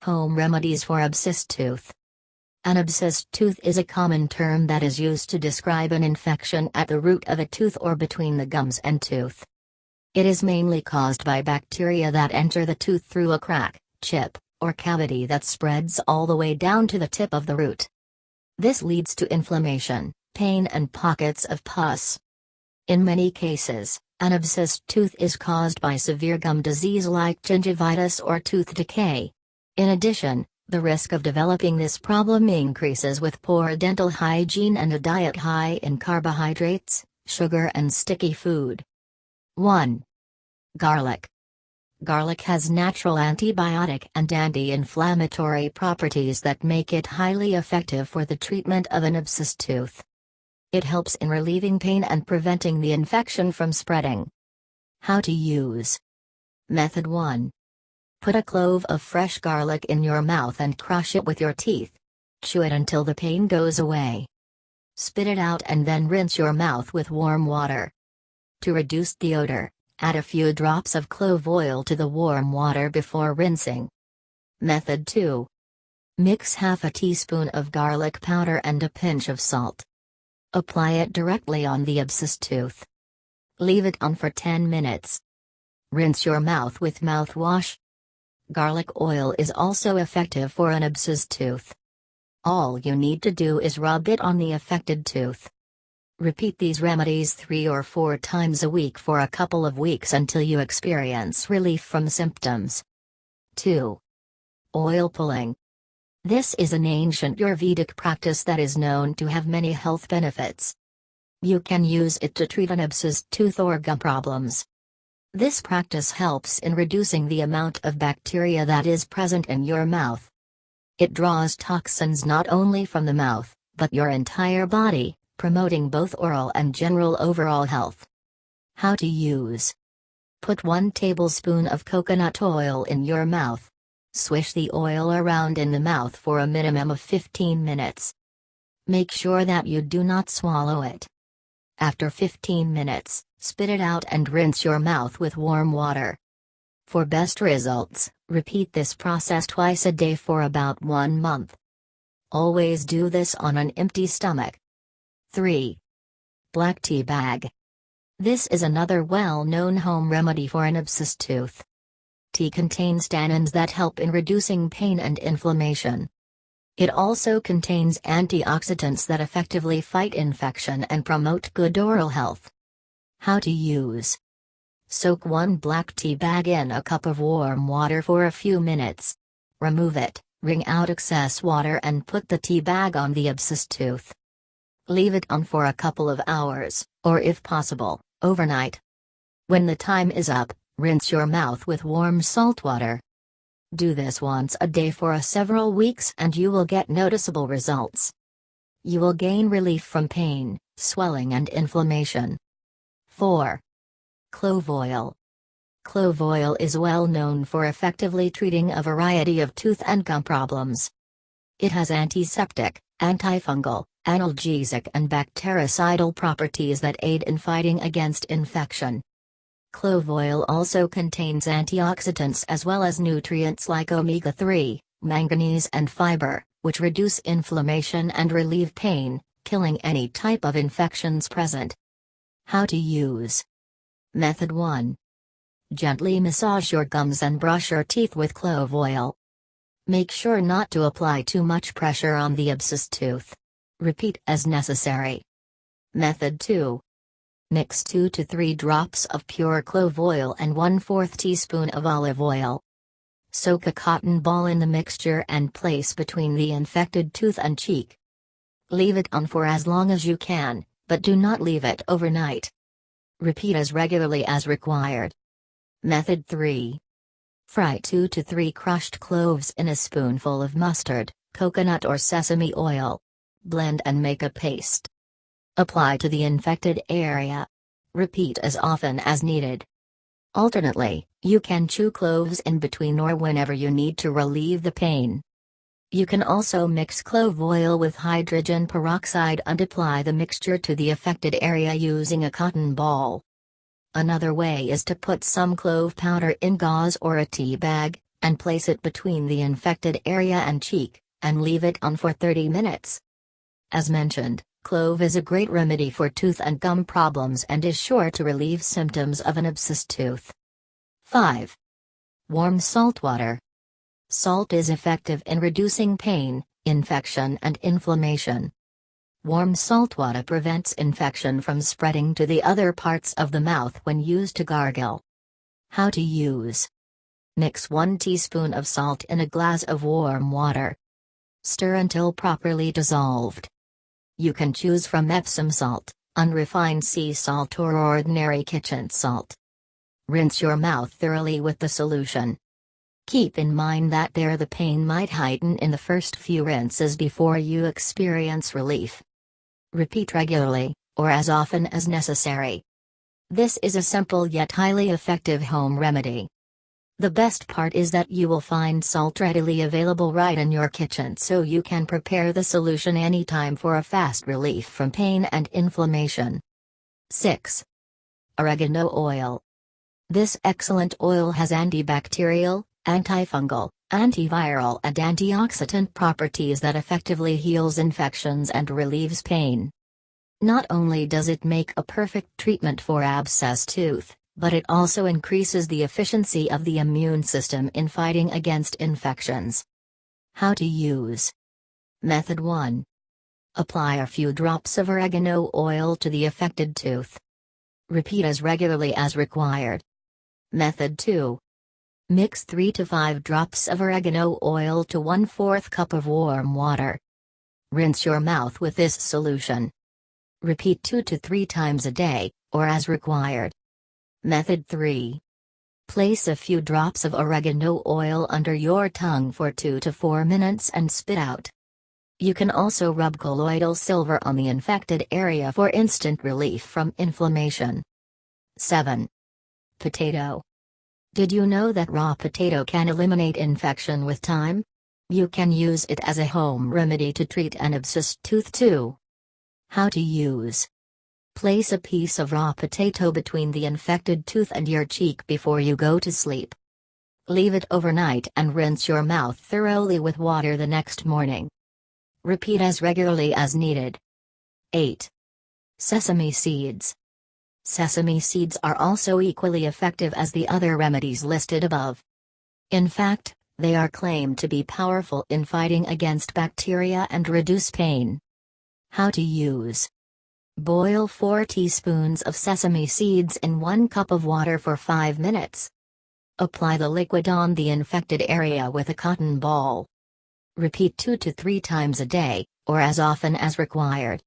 Home remedies for abscessed tooth. An abscessed tooth is a common term that is used to describe an infection at the root of a tooth or between the gums and tooth. It is mainly caused by bacteria that enter the tooth through a crack, chip, or cavity that spreads all the way down to the tip of the root. This leads to inflammation, pain, and pockets of pus. In many cases, an abscessed tooth is caused by severe gum disease like gingivitis or tooth decay. In addition, the risk of developing this problem increases with poor dental hygiene and a diet high in carbohydrates, sugar, and sticky food. 1. Garlic. Garlic has natural antibiotic and anti-inflammatory properties that make it highly effective for the treatment of an abscessed tooth. It helps in relieving pain and preventing the infection from spreading. How to use. Method 1. Put a clove of fresh garlic in your mouth and crush it with your teeth. Chew it until the pain goes away. Spit it out and then rinse your mouth with warm water. To reduce the odor, add a few drops of clove oil to the warm water before rinsing. Method 2. Mix half a teaspoon of garlic powder and a pinch of salt. Apply it directly on the abscessed tooth. Leave it on for 10 minutes. Rinse your mouth with mouthwash. Garlic oil is also effective for an abscessed tooth. All you need to do is rub it on the affected tooth. Repeat these remedies 3 or 4 times a week for a couple of weeks until you experience relief from symptoms. 2. Oil pulling. This is an ancient Ayurvedic practice that is known to have many health benefits. You can use it to treat an abscessed tooth or gum problems. This practice helps in reducing the amount of bacteria that is present in your mouth. It draws toxins not only from the mouth, but your entire body, promoting both oral and general overall health. How to use. Put 1 tablespoon of coconut oil in your mouth. Swish the oil around in the mouth for a minimum of 15 minutes. Make sure that you do not swallow it. After 15 minutes, spit it out and rinse your mouth with warm water. For best results, repeat this process twice a day for about 1 month. Always do this on an empty stomach. 3. Black tea bag. This is another well-known home remedy for an abscessed tooth. Tea contains tannins that help in reducing pain and inflammation. It also contains antioxidants that effectively fight infection and promote good oral health. How to use. Soak 1 black tea bag in a cup of warm water for a few minutes. Remove it, wring out excess water and put the tea bag on the abscessed tooth. Leave it on for a couple of hours, or if possible, overnight. When the time is up, rinse your mouth with warm salt water. Do this once a day for several weeks and you will get noticeable results. You will gain relief from pain, swelling and inflammation. 4. Clove oil. Clove oil is well known for effectively treating a variety of tooth and gum problems. It has antiseptic, antifungal, analgesic and bactericidal properties that aid in fighting against infection. Clove oil also contains antioxidants as well as nutrients like omega-3, manganese and fiber, which reduce inflammation and relieve pain, killing any type of infections present. How to use. Method 1. Gently massage your gums and brush your teeth with clove oil. Make sure not to apply too much pressure on the abscessed tooth. Repeat as necessary. Method 2. Mix 2 to 3 drops of pure clove oil and 1/4 teaspoon of olive oil. Soak a cotton ball in the mixture and place between the infected tooth and cheek. Leave it on for as long as you can, but do not leave it overnight. Repeat as regularly as required. Method 3. Fry 2 to 3 crushed cloves in a spoonful of mustard, coconut or sesame oil. Blend and make a paste. Apply to the infected area. Repeat as often as needed. Alternately, you can chew cloves in between or whenever you need to relieve the pain. You can also mix clove oil with hydrogen peroxide and apply the mixture to the affected area using a cotton ball. Another way is to put some clove powder in gauze or a tea bag, and place it between the infected area and cheek, and leave it on for 30 minutes. As mentioned, clove is a great remedy for tooth and gum problems and is sure to relieve symptoms of an abscessed tooth. 5. Warm salt water. Salt is effective in reducing pain, infection and inflammation. Warm salt water prevents infection from spreading to the other parts of the mouth when used to gargle. How to use. Mix 1 teaspoon of salt in a glass of warm water. Stir until properly dissolved. You can choose from Epsom salt, unrefined sea salt or ordinary kitchen salt. Rinse your mouth thoroughly with the solution. Keep in mind that the pain might heighten in the first few rinses before you experience relief. Repeat regularly, or as often as necessary. This is a simple yet highly effective home remedy. The best part is that you will find salt readily available right in your kitchen, so you can prepare the solution anytime for a fast relief from pain and inflammation. 6. Oregano oil. This excellent oil has antibacterial, antifungal, antiviral and antioxidant properties that effectively heals infections and relieves pain. Not only does it make a perfect treatment for abscessed tooth, but it also increases the efficiency of the immune system in fighting against infections. How to use. Method 1. Apply a few drops of oregano oil to the affected tooth. Repeat as regularly as required. Method 2. Mix 3 to 5 drops of oregano oil to 1/4 cup of warm water. Rinse your mouth with this solution. Repeat 2 to 3 times a day, or as required. Method 3. Place a few drops of oregano oil under your tongue for 2 to 4 minutes and spit out. You can also rub colloidal silver on the infected area for instant relief from inflammation. 7. Potato. Did you know that raw potato can eliminate infection with time? You can use it as a home remedy to treat an abscessed tooth too. How to use. Place a piece of raw potato between the infected tooth and your cheek before you go to sleep. Leave it overnight and rinse your mouth thoroughly with water the next morning. Repeat as regularly as needed. 8. Sesame seeds. Sesame seeds are also equally effective as the other remedies listed above. In fact, they are claimed to be powerful in fighting against bacteria and reduce pain. How to use. Boil 4 teaspoons of sesame seeds in 1 cup of water for 5 minutes. Apply the liquid on the infected area with a cotton ball. Repeat 2 to 3 times a day, or as often as required.